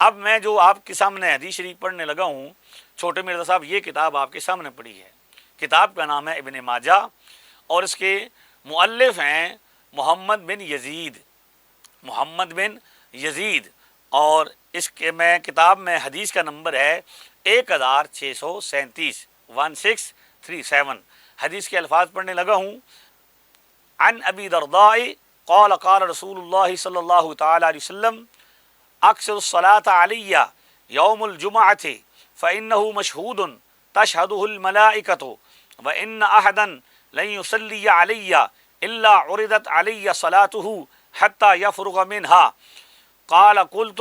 اب میں جو آپ کے سامنے حدیث شریف پڑھنے لگا ہوں چھوٹے مرزا صاحب، یہ کتاب آپ کے سامنے پڑھی ہے۔ کتاب کا نام ہے ابن ماجہ اور اس کے مؤلف ہیں محمد بن یزید، محمد بن یزید، اور اس کے میں کتاب میں حدیث کا نمبر ہے 1637 1637۔ حدیث کے الفاظ پڑھنے لگا ہوں۔ عن ابی درداء قال قال رسول اللہ صلی اللہ تعالی علیہ وسلم اکثر الصلاة علی یوم الجمعۃ فإنه مشہود تشہدہ الملائکۃ وإن أحدا لن يصلی علی الا عرضت علی صلاته حتى يفرغ منها قال قلت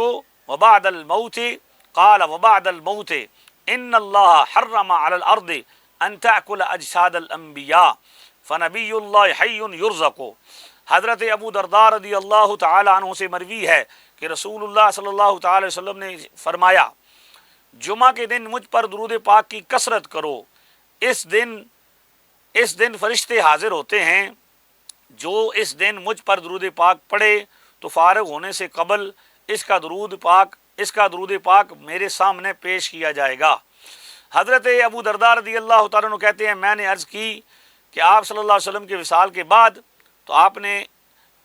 وبعد الموت قال وبعد الموت ان اللہ حرم على الارض ان تأکل اجساد الانبیاء فنبی اللہ حی یرزق۔ حضرت ابو درداء رضی اللہ تعالی عنہ سے مروی ہے کہ رسول اللہ صلی اللہ تعالی علیہ وسلم نے فرمایا، جمعہ کے دن مجھ پر درود پاک کی کثرت کرو، اس دن فرشتے حاضر ہوتے ہیں، جو اس دن مجھ پر درود پاک پڑھے تو فارغ ہونے سے قبل اس کا درود پاک میرے سامنے پیش کیا جائے گا۔ حضرت ابو درداء رضی اللہ تعالیٰ عنہ کہتے ہیں، میں نے عرض کی کہ آپ صلی اللہ علیہ وسلم کے وصال کے بعد تو آپ نے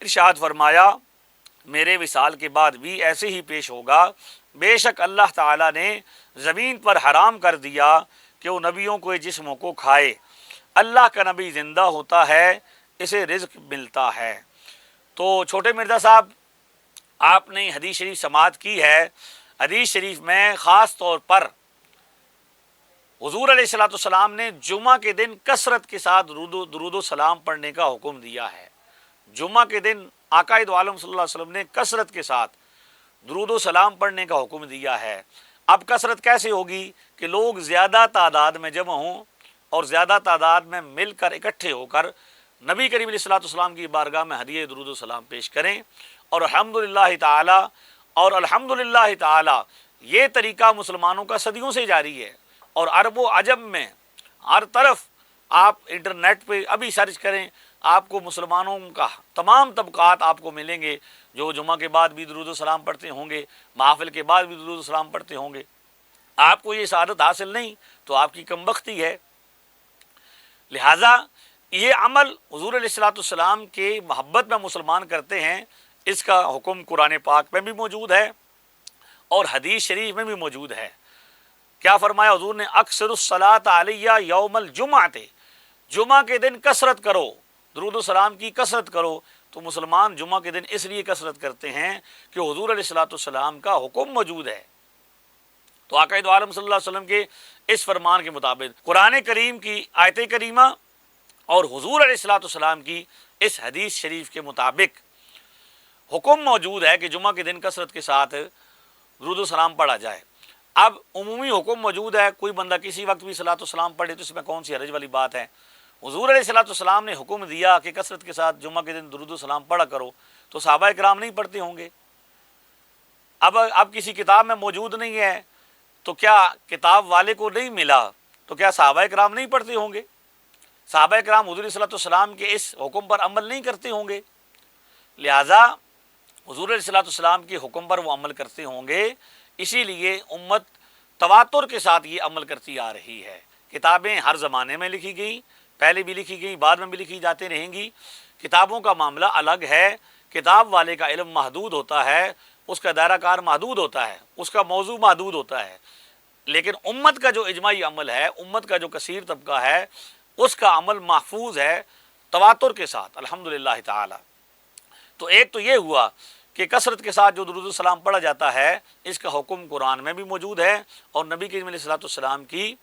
ارشاد فرمایا میرے وصال کے بعد بھی ایسے ہی پیش ہوگا۔ بے شک اللہ تعالیٰ نے زمین پر حرام کر دیا کہ وہ نبیوں کو جسموں کو کھائے۔ اللہ کا نبی زندہ ہوتا ہے، اسے رزق ملتا ہے۔ تو چھوٹے مرزا صاحب، آپ نے حدیث شریف سماعت کی ہے۔ حدیث شریف میں خاص طور پر حضور علیہ الصلوۃ والسلام نے جمعہ کے دن کثرت کے ساتھ درود و سلام پڑھنے کا حکم دیا ہے۔ جمعہ کے دن آقا دو عالم صلی اللہ علیہ وسلم نے کثرت کے ساتھ درود و سلام پڑھنے کا حکم دیا ہے۔ اب کثرت کیسے ہوگی کہ لوگ زیادہ تعداد میں جمع ہوں اور زیادہ تعداد میں مل کر اکٹھے ہو کر نبی کریم علیہ الصلوۃ والسلام کی بارگاہ میں ہدیہ درود و سلام پیش کریں۔ اور الحمدللہ تعالی یہ طریقہ مسلمانوں کا صدیوں سے جاری ہے، اور عرب و عجم میں ہر طرف آپ انٹرنیٹ پہ ابھی سرچ کریں، آپ کو مسلمانوں کا تمام طبقات آپ کو ملیں گے جو جمعہ کے بعد بھی درود و سلام پڑھتے ہوں گے، محافل کے بعد بھی درود و سلام پڑھتے ہوں گے۔ آپ کو یہ سعادت حاصل نہیں تو آپ کی کم بختی ہے۔ لہٰذا یہ عمل حضور علیہ الصلوۃ والسلام کے محبت میں مسلمان کرتے ہیں، اس کا حکم قرآن پاک میں بھی موجود ہے اور حدیث شریف میں بھی موجود ہے۔ کیا فرمایا حضور نے؟ اکثر الصلاۃ علیہ یوم الجمعۃ، جمعہ کے دن کثرت کرو، درود و سلام کی کثرت کرو۔ تو مسلمان جمعہ کے دن اس لیے کثرت کرتے ہیں کہ حضور علیہ الصلوۃ والسلام کا حکم موجود ہے۔ تو آقا دو عالم صلی اللہ علیہ وسلم کے اس فرمان کے مطابق قرآن کریم کی آیت کریمہ اور حضور علیہ الصلوۃ والسلام کی اس حدیث شریف کے مطابق حکم موجود ہے کہ جمعہ کے دن کثرت کے ساتھ درود و سلام پڑھا جائے۔ اب عمومی حکم موجود ہے، کوئی بندہ کسی وقت بھی صلاۃ و سلام پڑھے تو اس میں کون سی حرج والی بات ہے؟ حضور علیہ الصلوۃ والسلام نے حکم دیا کہ کثرت کے ساتھ جمعہ کے دن درود و سلام پڑھا کرو، تو صحابہ کرام نہیں پڑھتے ہوں گے؟ اب کسی کتاب میں موجود نہیں ہے تو کیا کتاب والے کو نہیں ملا تو کیا صحابہ کرام نہیں پڑھتے ہوں گے؟ صحابہ کرام حضور علیہ الصلوۃ والسلام کے اس حکم پر عمل نہیں کرتے ہوں گے؟ لہٰذا حضور علیہ الصلوۃ والسلام کے حکم پر وہ عمل کرتے ہوں گے، اسی لیے امت تواتر کے ساتھ یہ عمل کرتی آ رہی ہے۔ کتابیں ہر زمانے میں لکھی گئیں، پہلے بھی لکھی گئیں، بعد میں بھی لکھی جاتے رہیں گی۔ کتابوں کا معاملہ الگ ہے، کتاب والے کا علم محدود ہوتا ہے، اس کا دائرہ کار محدود ہوتا ہے، اس کا موضوع محدود ہوتا ہے، لیکن امت کا جو اجماعی عمل ہے، امت کا جو کثیر طبقہ ہے، اس کا عمل محفوظ ہے تواتر کے ساتھ الحمدللہ تعالی۔ تو ایک تو یہ ہوا کہ کثرت کے ساتھ جو درود السلام پڑھا جاتا ہے، اس کا حکم قرآن میں بھی موجود ہے اور نبی کریم علیہ الصلوۃ والسلام کی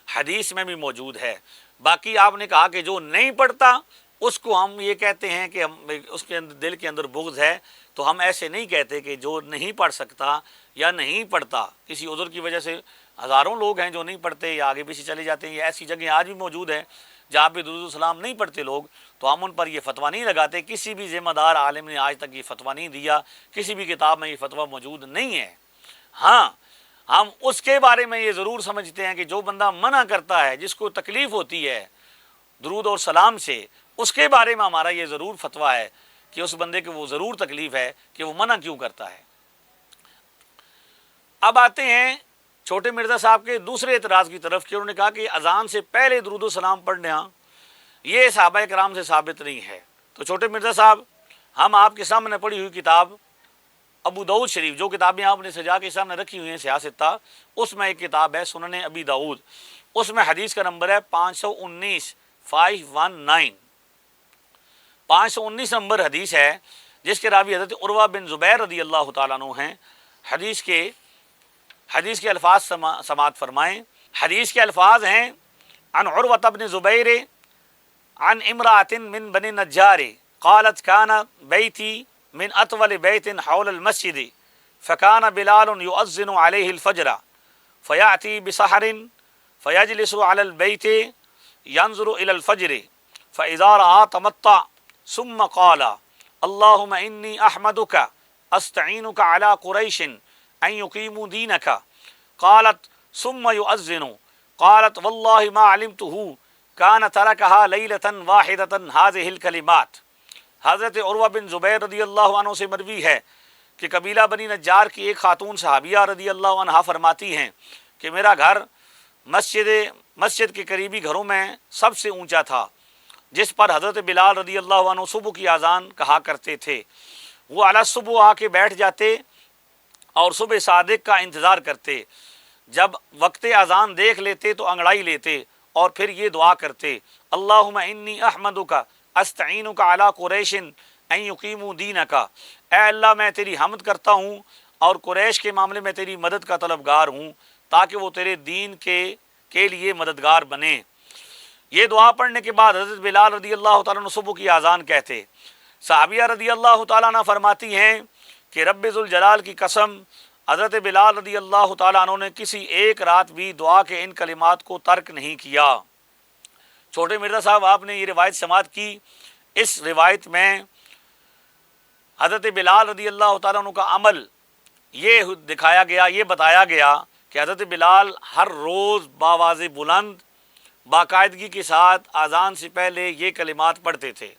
حدیث میں بھی موجود ہے۔ باقی آپ نے کہا کہ جو نہیں پڑھتا اس کو ہم یہ کہتے ہیں کہ اس کے دل کے اندر بغض ہے، تو ہم ایسے نہیں کہتے کہ جو نہیں پڑھ سکتا یا نہیں پڑھتا کسی عذر کی وجہ سے، ہزاروں لوگ ہیں جو نہیں پڑھتے یا آگے پیچھے چلے جاتے ہیں، یا ایسی جگہیں آج بھی موجود ہیں جہاں پہ درود السلام نہیں پڑھتے لوگ، تو ہم ان پر یہ فتویٰ نہیں لگاتے۔ کسی بھی ذمہ دار عالم نے آج تک یہ فتویٰ نہیں دیا، کسی بھی کتاب میں یہ فتویٰ موجود نہیں ہے۔ ہاں، ہم اس کے بارے میں یہ ضرور سمجھتے ہیں کہ جو بندہ منع کرتا ہے، جس کو تکلیف ہوتی ہے درود اور سلام سے، اس کے بارے میں ہمارا یہ ضرور فتویٰ ہے کہ اس بندے کو وہ ضرور تکلیف ہے کہ وہ منع کیوں کرتا ہے۔ اب آتے ہیں چھوٹے مرزا صاحب کے دوسرے اعتراض کی طرف کہ انہوں نے کہا کہ اذان سے پہلے درود و سلام پڑھنا یہ صحابہ کرام سے ثابت نہیں ہے۔ تو چھوٹے مرزا صاحب، ہم آپ کے سامنے پڑھی ہوئی کتاب ابو داؤد شریف، جو کتابیں آپ نے سجا کے سامنے رکھی ہوئی ہیں سیاستہ، اس میں ایک کتاب ہے سنن ابی داؤد، اس میں حدیث کا نمبر ہے 519 519 نمبر حدیث ہے، جس کے راوی حضرت عروہ بن زبیر رضی اللہ تعالیٰ عنہ ہیں۔ حدیث کے الفاظ سماعت فرمائیں۔ حدیث کے الفاظ ہیں: عن عروۃ بن زبیر عن امرأۃ من بنی نجار قالت كان بيتي من اطول بيت حول المسجد فكان بلال يؤذن عليه الفجر فيأتي بسحر فيجلس على البيت ينظر إلى الفجر فإذا رأى تمطع ثم قال اللهم إني أحمدك أستعينك على قريش أن يقيموا دينك قالت ثم يؤذن قالت والله ما علمته كان تركها ليلة واحدة هذه الكلمات۔ حضرت عروہ بن زبیر رضی اللہ عنہ سے مروی ہے کہ قبیلہ بنی نجار کی ایک خاتون صحابیہ رضی اللہ عنہا فرماتی ہیں کہ میرا گھر مسجد کے قریبی گھروں میں سب سے اونچا تھا، جس پر حضرت بلال رضی اللہ عنہ صبح کی اذان کہا کرتے تھے۔ وہ علی صبح آ کے بیٹھ جاتے اور صبح صادق کا انتظار کرتے۔ جب وقت اذان دیکھ لیتے تو انگڑائی لیتے اور پھر یہ دعا کرتے: اللہم انی احمدک استعینک علی قریش ان یقیموا دینک، اے اللہ میں تیری حمد کرتا ہوں اور قریش کے معاملے میں تیری مدد کا طلبگار ہوں تاکہ وہ تیرے دین کے لیے مددگار بنے۔ یہ دعا پڑھنے کے بعد حضرت بلال رضی اللہ تعالیٰ عنہ صبح کی اذان کہتے۔ صحابیہ رضی اللہ تعالیٰ عنہ فرماتی ہیں کہ رب ذوالجلال کی قسم، حضرت بلال رضی اللہ تعالیٰ عنہ نے کسی ایک رات بھی دعا کے ان کلمات کو ترک نہیں کیا۔ چھوٹے مرزا صاحب، آپ نے یہ روایت سماعت کی۔ اس روایت میں حضرت بلال رضی اللہ تعالیٰ عنہ کا عمل یہ دکھایا گیا، یہ بتایا گیا کہ حضرت بلال ہر روز باواز بلند باقاعدگی کے ساتھ اذان سے پہلے یہ کلمات پڑھتے تھے،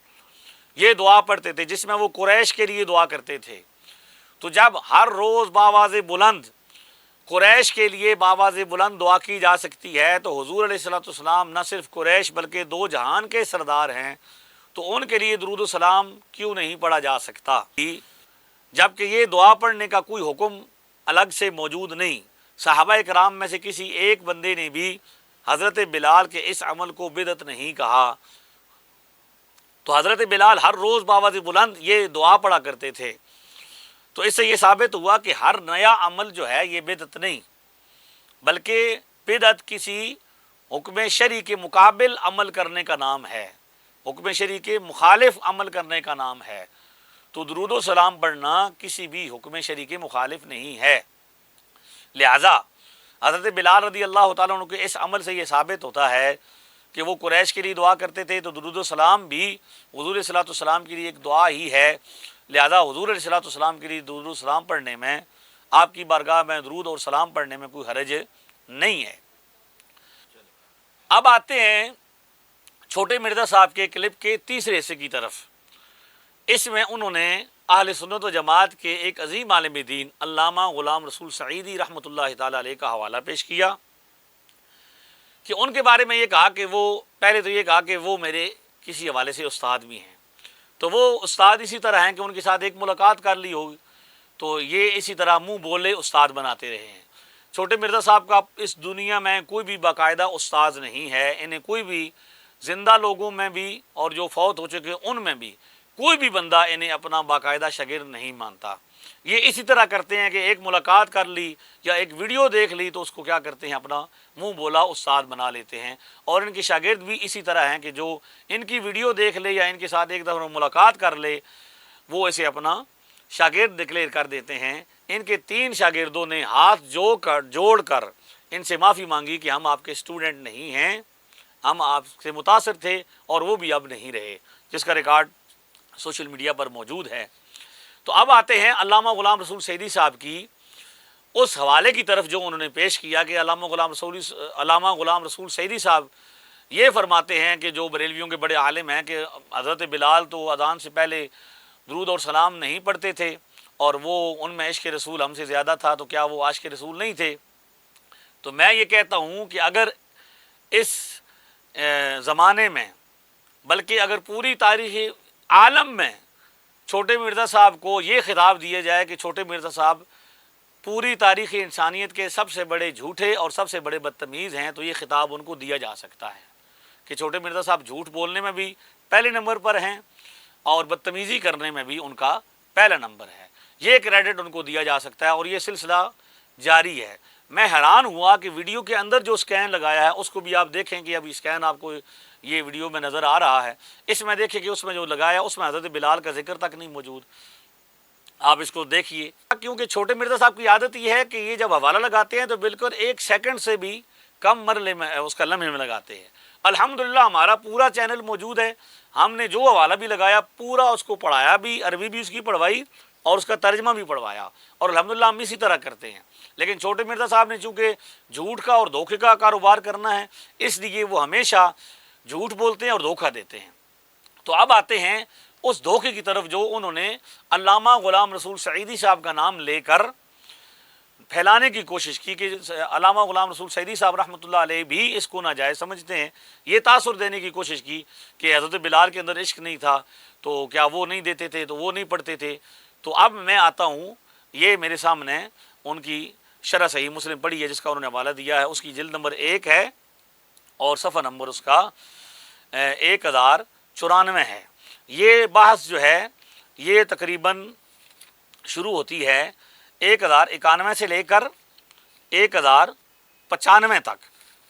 یہ دعا پڑھتے تھے، جس میں وہ قریش کے لیے دعا کرتے تھے۔ تو جب ہر روز باواز بلند قریش کے لیے باواز بلند دعا کی جا سکتی ہے تو حضور علیہ الصلوۃ والسلام نہ صرف قریش بلکہ دو جہان کے سردار ہیں، تو ان کے لیے درود و سلام کیوں نہیں پڑھا جا سکتا؟ جبکہ یہ دعا پڑھنے کا کوئی حکم الگ سے موجود نہیں۔ صحابہ کرام میں سے کسی ایک بندے نے بھی حضرت بلال کے اس عمل کو بدعت نہیں کہا۔ تو حضرت بلال ہر روز باواز بلند یہ دعا پڑھا کرتے تھے۔ تو اس سے یہ ثابت ہوا کہ ہر نیا عمل جو ہے یہ بدعت نہیں، بلکہ بدعت کسی حکم شرعی کے مقابل عمل کرنے کا نام ہے، حکم شرعی کے مخالف عمل کرنے کا نام ہے۔ تو درود و سلام پڑھنا کسی بھی حکم شرعی کے مخالف نہیں ہے۔ لہذا حضرت بلال رضی اللہ تعالیٰ عنہ کے اس عمل سے یہ ثابت ہوتا ہے کہ وہ قریش کے لیے دعا کرتے تھے، تو درود و سلام بھی حضور علیہ الصلوۃ والسلام کے لیے ایک دعا ہی ہے۔ لہذا حضور علیہ الصلوۃ والسلام کے لیے درود و سلام پڑھنے میں، آپ کی بارگاہ میں درود اور سلام پڑھنے میں کوئی حرج نہیں ہے۔ اب آتے ہیں چھوٹے مرزا صاحب کے کلپ کے تیسرے حصے کی طرف۔ اس میں انہوں نے اہل سنت و جماعت کے ایک عظیم عالم دین علامہ غلام رسول سعیدی رحمۃ اللہ تعالیٰ علیہ کا حوالہ پیش کیا کہ ان کے بارے میں یہ کہا کہ وہ پہلے تو یہ کہا کہ وہ میرے کسی حوالے سے استاد بھی ہیں، تو وہ استاد اسی طرح ہیں کہ ان کے ساتھ ایک ملاقات کر لی ہوگی تو یہ اسی طرح منہ بولے استاد بناتے رہے ہیں۔ چھوٹے مرزا صاحب کا اس دنیا میں کوئی بھی باقاعدہ استاد نہیں ہے، انہیں کوئی بھی زندہ لوگوں میں بھی اور جو فوت ہو چکے ان میں بھی کوئی بھی بندہ انہیں اپنا باقاعدہ شاگرد نہیں مانتا۔ یہ اسی طرح کرتے ہیں کہ ایک ملاقات کر لی یا ایک ویڈیو دیکھ لی تو اس کو کیا کرتے ہیں، اپنا منہ بولا استاد بنا لیتے ہیں۔ اور ان کے شاگرد بھی اسی طرح ہیں کہ جو ان کی ویڈیو دیکھ لے یا ان کے ساتھ ایک دفعہ ملاقات کر لے وہ اسے اپنا شاگرد ڈکلیئر کر دیتے ہیں۔ ان کے 3 شاگردوں نے ہاتھ جوڑ کر ان سے معافی مانگی کہ ہم آپ کے اسٹوڈنٹ نہیں ہیں، ہم آپ سے متاثر تھے اور وہ بھی اب نہیں رہے، جس کا ریکارڈ سوشل میڈیا پر موجود ہے۔ تو اب آتے ہیں علامہ غلام رسول سعیدی صاحب کی اس حوالے کی طرف جو انہوں نے پیش کیا کہ علامہ غلام رسول سعیدی صاحب یہ فرماتے ہیں کہ جو بریلویوں کے بڑے عالم ہیں کہ حضرت بلال تو اذان سے پہلے درود اور سلام نہیں پڑھتے تھے، اور وہ ان میں عشق رسول ہم سے زیادہ تھا، تو کیا وہ عاشق رسول نہیں تھے؟ تو میں یہ کہتا ہوں کہ اگر اس زمانے میں، بلکہ اگر پوری تاریخ عالم میں چھوٹے مرزا صاحب کو یہ خطاب دیا جائے کہ چھوٹے مرزا صاحب پوری تاریخ انسانیت کے سب سے بڑے جھوٹے اور سب سے بڑے بدتمیز ہیں، تو یہ خطاب ان کو دیا جا سکتا ہے کہ چھوٹے مرزا صاحب جھوٹ بولنے میں بھی پہلے نمبر پر ہیں اور بدتمیزی کرنے میں بھی ان کا پہلا نمبر ہے۔ یہ کریڈٹ ان کو دیا جا سکتا ہے، اور یہ سلسلہ جاری ہے۔ میں حیران ہوا کہ ویڈیو کے اندر جو سکین لگایا ہے اس کو بھی آپ دیکھیں کہ ابھی سکین آپ کو یہ ویڈیو میں نظر آ رہا ہے، اس میں دیکھیں کہ اس میں جو لگایا اس میں حضرت بلال کا ذکر تک نہیں موجود۔ آپ اس کو دیکھیے، کیونکہ چھوٹے مرزا صاحب کی عادت یہ ہے کہ یہ جب حوالہ لگاتے ہیں تو بالکل 1 سیکنڈ سے بھی کم مرلے میں اس کا لمحے میں لگاتے ہیں۔ الحمدللہ ہمارا پورا چینل موجود ہے، ہم نے جو حوالہ بھی لگایا پورا اس کو پڑھایا بھی، عربی بھی اس کی پڑھوائی اور اس کا ترجمہ بھی پڑھوایا، اور الحمدللہ ہم اسی طرح کرتے ہیں۔ لیکن چھوٹے مرزا صاحب نے چونکہ جھوٹ کا اور دھوکے کا کاروبار کرنا ہے، اس لیے وہ ہمیشہ جھوٹ بولتے ہیں اور دھوکہ دیتے ہیں۔ تو اب آتے ہیں اس دھوکے کی طرف جو انہوں نے علامہ غلام رسول سعیدی صاحب کا نام لے کر پھیلانے کی کوشش کی، کہ علامہ غلام رسول سعیدی صاحب رحمۃ اللہ علیہ بھی اس کو ناجائز سمجھتے ہیں۔ یہ تاثر دینے کی کوشش کی کہ حضرت بلال کے اندر عشق نہیں تھا، تو کیا وہ نہیں دیتے تھے، تو وہ نہیں پڑھتے تھے۔ تو اب میں آتا ہوں، یہ میرے سامنے ان کی شرح صحیح مسلم پڑھی ہے جس کا انہوں نے حوالہ دیا ہے، اس کی جلد نمبر 1 ہے اور صفحہ نمبر اس کا 1094 ہے۔ یہ بحث جو ہے یہ تقریباً شروع ہوتی ہے 1091 سے لے کر 1095 تک۔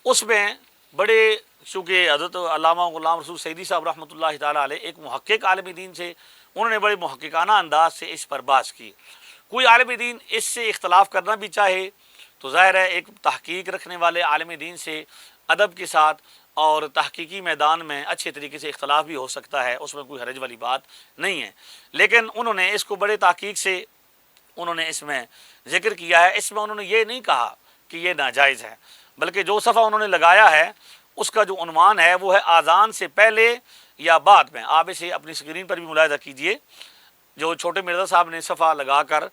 اس میں بڑے، چونکہ حضرت علامہ غلام رسول سعیدی صاحب رحمۃ اللہ تعالیٰ علیہ ایک محقق عالم دین سے، انہوں نے بڑے محققانہ انداز سے اس پر بحث کی۔ کوئی عالم دین اس سے اختلاف کرنا بھی چاہے تو ظاہر ہے ایک تحقیق رکھنے والے عالم دین سے ادب کے ساتھ اور تحقیقی میدان میں اچھے طریقے سے اختلاف بھی ہو سکتا ہے، اس میں کوئی حرج والی بات نہیں ہے۔ لیکن انہوں نے اس کو بڑے تحقیق سے انہوں نے اس میں ذکر کیا ہے۔ اس میں انہوں نے یہ نہیں کہا کہ یہ ناجائز ہے، بلکہ جو صفحہ انہوں نے لگایا ہے اس کا جو عنوان ہے وہ ہے آذان سے پہلے یا بعد میں۔ آپ اسے اپنی اسکرین پر بھی ملاحظہ کیجئے، جو چھوٹے مرزا صاحب نے صفحہ لگا کر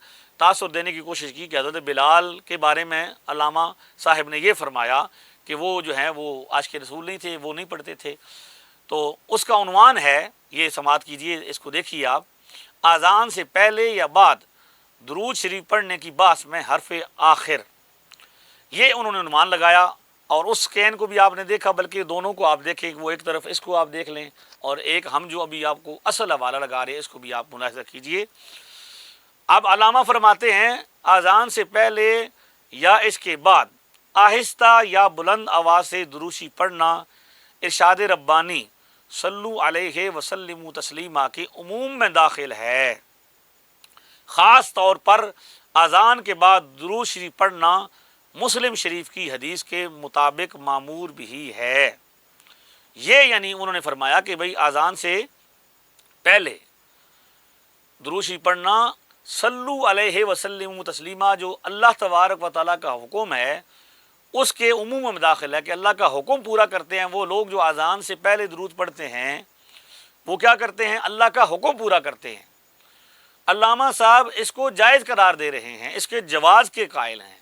تاثر دینے کی کوشش کی کہ حضرت بلال کے بارے میں علامہ صاحب نے یہ فرمایا کہ وہ جو ہیں وہ عاشق رسول نہیں تھے، وہ نہیں پڑھتے تھے۔ تو اس کا عنوان ہے، یہ سماعت کیجئے، اس کو دیکھیے آپ، آذان سے پہلے یا بعد درود شریف پڑھنے کی بات میں حرف آخر، یہ انہوں نے عنوان لگایا۔ اور اس سکین کو بھی آپ نے دیکھا، بلکہ دونوں کو آپ دیکھیں، وہ ایک طرف اس کو آپ دیکھ لیں اور ایک ہم جو ابھی آپ کو اصل حوالہ لگا رہے ہیں اس کو بھی آپ ملاحظہ کیجئے۔ اب علامہ فرماتے ہیں آذان سے پہلے یا اس کے بعد آہستہ یا بلند آواز سے دروشی پڑھنا ارشاد ربانی صلو علیہ وسلم تسلیما کے عموم میں داخل ہے۔ خاص طور پر اذان کے بعد درود شریف پڑھنا مسلم شریف کی حدیث کے مطابق مامور بھی ہے۔ یہ یعنی انہوں نے فرمایا کہ بھئی اذان سے پہلے درود شریف پڑھنا صلو علیہ وسلم تسلیما جو اللہ تبارک و تعالیٰ کا حکم ہے اس کے عموم میں داخل ہے، کہ اللہ کا حکم پورا کرتے ہیں وہ لوگ جو اذان سے پہلے درود پڑھتے ہیں، وہ کیا کرتے ہیں؟ اللہ کا حکم پورا کرتے ہیں۔ علامہ صاحب اس کو جائز قرار دے رہے ہیں، اس کے جواز کے قائل ہیں،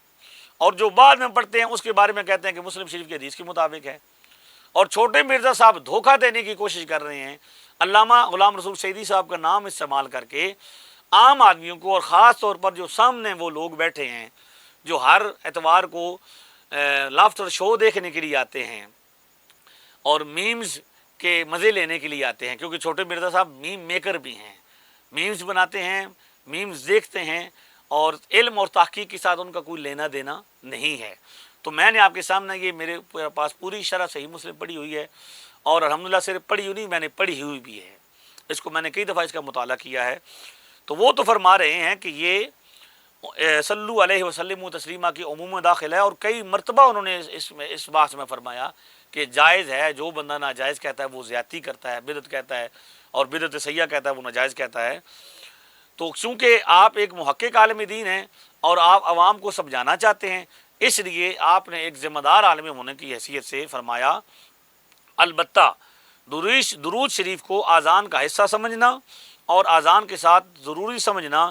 اور جو بعد میں پڑھتے ہیں اس کے بارے میں کہتے ہیں کہ مسلم شریف کی حدیث کے مطابق ہے۔ اور چھوٹے مرزا صاحب دھوکہ دینے کی کوشش کر رہے ہیں، علامہ غلام رسول سعیدی صاحب کا نام استعمال کر کے عام آدمیوں کو، اور خاص طور پر جو سامنے وہ لوگ بیٹھے ہیں جو ہر اتوار کو لافٹر شو دیکھنے کے لیے آتے ہیں اور میمز کے مزے لینے کے لیے آتے ہیں، کیونکہ چھوٹے مرزا صاحب میم میکر بھی ہیں، میمز بناتے ہیں، میمز دیکھتے ہیں، اور علم اور تحقیق کے ساتھ ان کا کوئی لینا دینا نہیں ہے۔ تو میں نے آپ کے سامنے یہ میرے پاس پوری شرح صحیح مسلم پڑھی ہوئی ہے، اور الحمدللہ صرف پڑھی ہوئی نہیں، میں نے پڑھی ہوئی بھی ہے، اس کو میں نے کئی دفعہ اس کا مطالعہ کیا ہے۔ تو وہ تو فرما رہے ہیں کہ یہ صلو علیہ وسلم تسلیمہ کی عموم میں داخل ہے، اور کئی مرتبہ انہوں نے اس بات میں فرمایا کہ جائز ہے، جو بندہ ناجائز کہتا ہے وہ زیادتی کرتا ہے، بدعت کہتا ہے، اور بدعت سیئہ کہتا ہے وہ ناجائز کہتا ہے۔ تو چونکہ آپ ایک محقق عالم دین ہیں اور آپ عوام کو سمجھانا چاہتے ہیں، اس لیے آپ نے ایک ذمہ دار عالم ہونے کی حیثیت سے فرمایا البتہ درود شریف کو اذان کا حصہ سمجھنا اور اذان کے ساتھ ضروری سمجھنا